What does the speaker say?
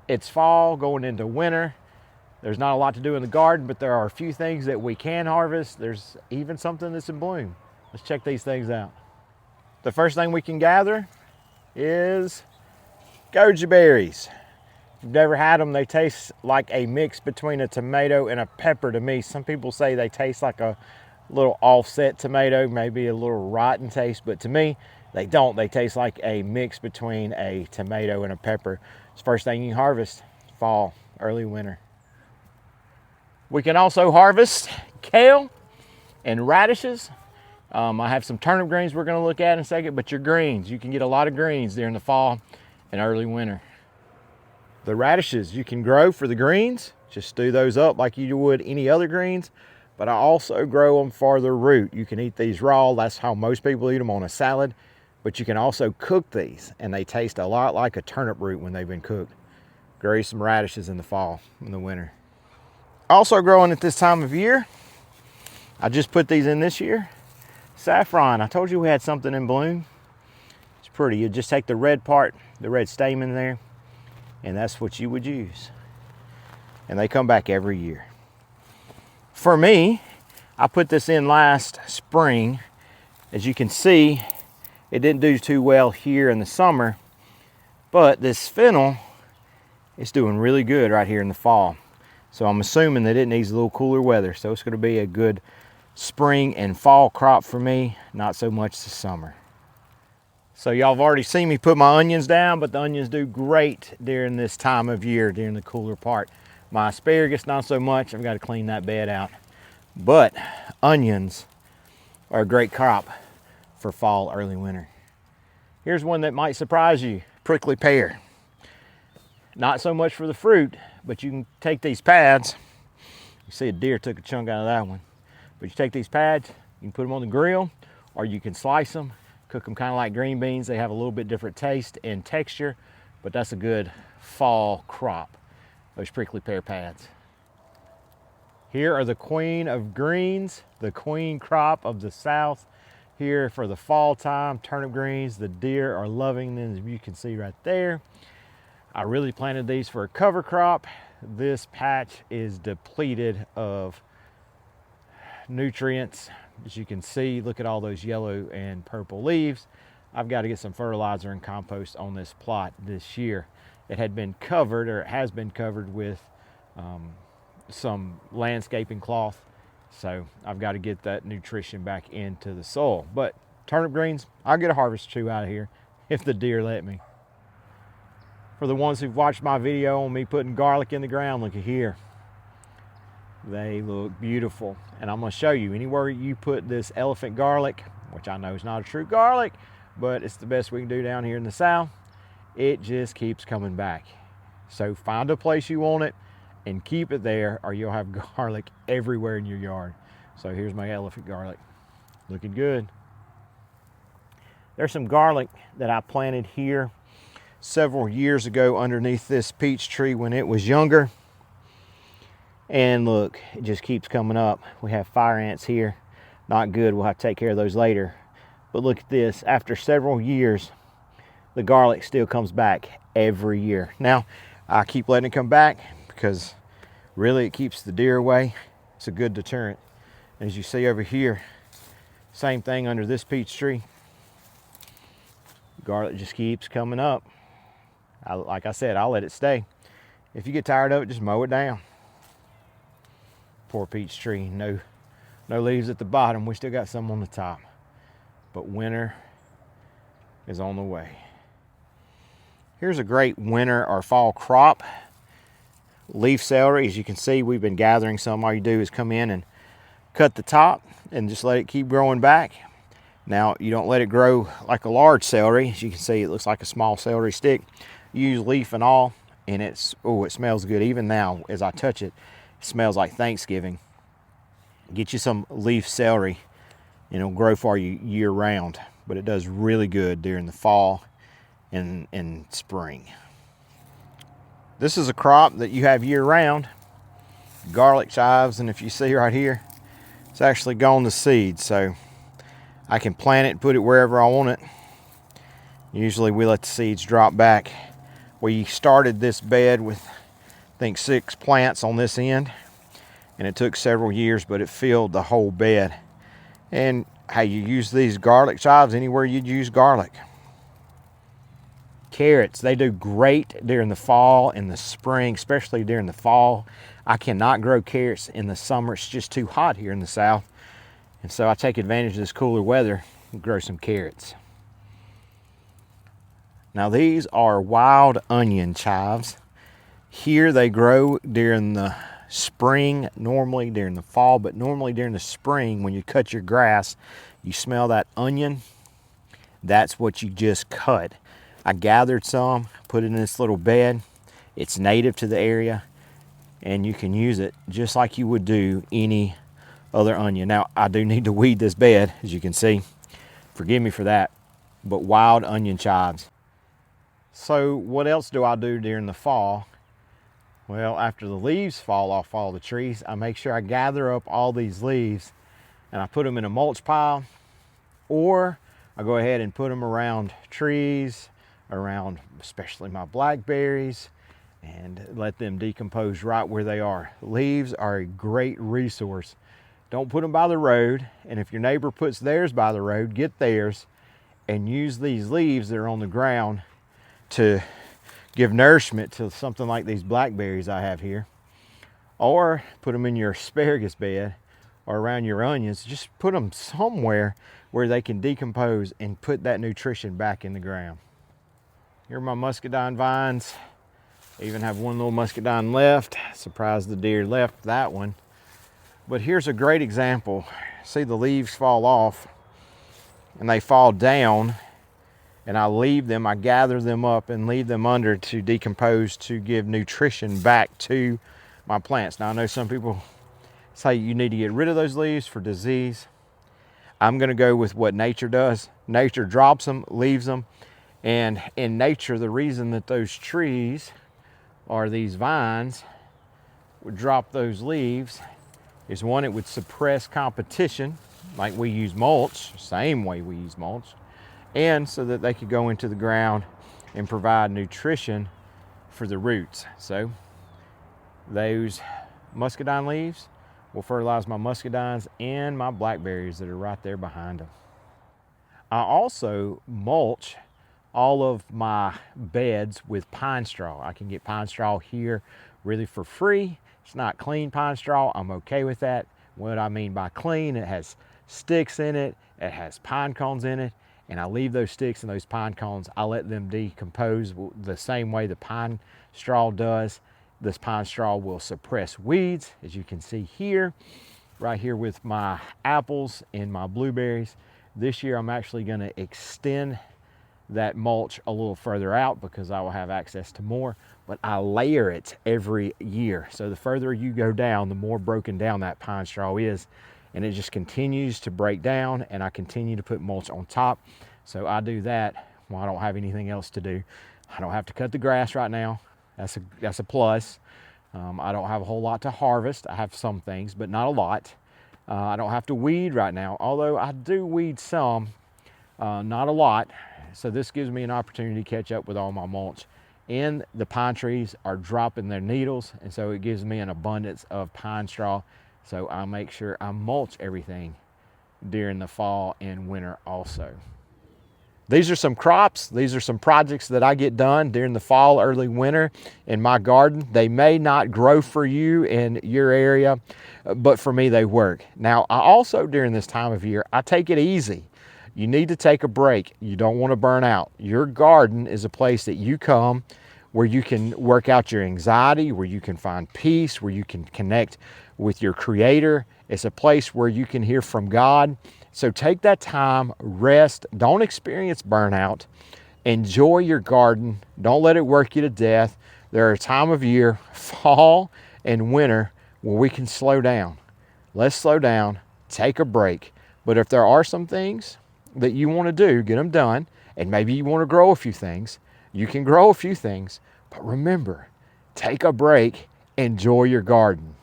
It's fall going into winter. There's not a lot to do in the garden, but there are a few things that we can harvest. There's even something that's in bloom. Let's check these things out. The first thing we can gather is goji berries. If you've never had them, they taste like a mix between a tomato and a pepper to me. Some people say they taste like a little offset tomato, maybe a little rotten taste, but to me, they don't. They taste like a mix between a tomato and a pepper. It's the first thing you harvest, fall, early winter. We can also harvest kale and radishes. I have some turnip greens we're going to look at in a second, but your greens, you can get a lot of greens during the fall and early winter. The radishes you can grow for the greens, just stew those up like you would any other greens, but I also grow them for the root. You can eat these raw, that's how most people eat them, on a salad, but you can also cook these, and they taste a lot like a turnip root when they've been cooked. Grow some radishes in the fall, in the winter. Also growing at this time of year, I just put these in this year, saffron. I told you we had something in bloom. It's pretty. You just take the red part, the red stamen there, and that's what you would use. And they come back every year. For me, I put this in last spring. As you can see, it didn't do too well here in the summer, but this fennel is doing really good right here in the fall. So I'm assuming that it needs a little cooler weather. So it's going to be a good spring and fall crop for me, not so much the summer. So y'all have already seen me put my onions down, but the onions do great during this time of year, during the cooler part. My asparagus, not so much. I've got to clean that bed out. But onions are a great crop for fall, early winter. Here's one that might surprise you, prickly pear. Not so much for the fruit, but you can take these pads. You see a deer took a chunk out of that one. But you take these pads, you can put them on the grill, or you can slice them, cook them kind of like green beans. They have a little bit different taste and texture, but that's a good fall crop, those prickly pear pads. Here are the queen of greens, the queen crop of the South. Here for the fall time, turnip greens. The deer are loving them, as you can see right there. I really planted these for a cover crop. This patch is depleted of nutrients. As you can see, look at all those yellow and purple leaves. I've got to get some fertilizer and compost on this plot this year. It had been covered, or it has been covered with some landscaping cloth. So I've got to get that nutrition back into the soil. But turnip greens, I'll get a harvest or two out of here if the deer let me. For the ones who've watched my video on me putting garlic in the ground, look at here. They look beautiful. And I'm going to show you, anywhere you put this elephant garlic, which I know is not a true garlic, but it's the best we can do down here in the South, it just keeps coming back. So find a place you want it and keep it there, or you'll have garlic everywhere in your yard. So here's my elephant garlic, looking good. There's some garlic that I planted here several years ago underneath this peach tree when it was younger. And look, it just keeps coming up. We have fire ants here. Not good, we'll have to take care of those later. But look at this, after several years, the garlic still comes back every year. Now, I keep letting it come back because really it keeps the deer away. It's a good deterrent. As you see over here, same thing under this peach tree. Garlic just keeps coming up. Like I said, I'll let it stay. If you get tired of it, just mow it down. Poor peach tree, no leaves at the bottom. We still got some on the top. But winter is on the way. Here's a great winter or fall crop. Leaf celery. As you can see, we've been gathering some. All you do is come in and cut the top and just let it keep growing back. Now, you don't let it grow like a large celery. As you can see, it looks like a small celery stick. You use leaf and all, and it smells good. Even now, as I touch it, it smells like Thanksgiving. Get you some leaf celery, and it'll grow for you year round. But it does really good during the fall and spring. This is a crop that you have year round. Garlic chives, and if you see right here, it's actually gone to seed. So I can plant it and put it wherever I want it. Usually we let the seeds drop back We started this bed with, I think, 6 plants on this end, and it took several years, but it filled the whole bed. And how you use these garlic chives anywhere you'd use garlic. Carrots, they do great during the fall and the spring, especially during the fall. I cannot grow carrots in the summer. It's just too hot here in the south. And so I take advantage of this cooler weather and grow some carrots. Now these are wild onion chives. Here they grow during the spring, normally during the fall, but normally during the spring when you cut your grass, you smell that onion. That's what you just cut. I gathered some, put it in this little bed. It's native to the area, and you can use it just like you would do any other onion. Now, I do need to weed this bed, as you can see. Forgive me for that, but wild onion chives. So what else do I do during the fall? Well, after the leaves fall off all the trees, I make sure I gather up all these leaves and I put them in a mulch pile, or I go ahead and put them around trees, around especially my blackberries, and let them decompose right where they are. Leaves are a great resource. Don't put them by the road, and if your neighbor puts theirs by the road, get theirs and use these leaves that are on the ground to give nourishment to something like these blackberries I have here. Or put them in your asparagus bed or around your onions. Just put them somewhere where they can decompose and put that nutrition back in the ground. Here are my muscadine vines. I even have one little muscadine left. Surprised the deer left that one. But here's a great example. See, the leaves fall off and they fall down, and I leave them, I gather them up and leave them under to decompose to give nutrition back to my plants. Now I know some people say you need to get rid of those leaves for disease. I'm gonna go with what nature does. Nature drops them, leaves them. And in nature, the reason that those trees or these vines would drop those leaves is, one, it would suppress competition, like we use mulch, same way we use mulch, and so that they could go into the ground and provide nutrition for the roots. So those muscadine leaves will fertilize my muscadines and my blackberries that are right there behind them. I also mulch all of my beds with pine straw. I can get pine straw here really for free. It's not clean pine straw. I'm okay with that. What I mean by clean, it has sticks in it, it has pine cones in it, and I leave those sticks and those pine cones, I let them decompose the same way the pine straw does. This pine straw will suppress weeds, as you can see here, right here with my apples and my blueberries. This year I'm actually gonna extend that mulch a little further out because I will have access to more, but I layer it every year. So the further you go down, the more broken down that pine straw is, and it just continues to break down, and I continue to put mulch on top. So I do that when I don't have anything else to do. I don't have to cut the grass right now. That's a plus. I don't have a whole lot to harvest. I have some things, but not a lot. I don't have to weed right now, although I do weed some, not a lot. So this gives me an opportunity to catch up with all my mulch. And the pine trees are dropping their needles, and so it gives me an abundance of pine straw. So I make sure I mulch everything during the fall and winter also. These are some crops. These are some projects that I get done during the fall, early winter in my garden. They may not grow for you in your area, but for me they work. Now, I also, during this time of year, I take it easy. You need to take a break. You don't want to burn out. Your garden is a place that you come where you can work out your anxiety, where you can find peace, where you can connect with your Creator. It's a place where you can hear from God. So take that time, rest, don't experience burnout. Enjoy your garden. Don't let it work you to death. There are a time of year, fall and winter, where we can slow down. Let's slow down, take a break. But if there are some things that you want to do, get them done. And maybe you want to grow a few things. You can grow a few things, but remember, take a break, enjoy your garden.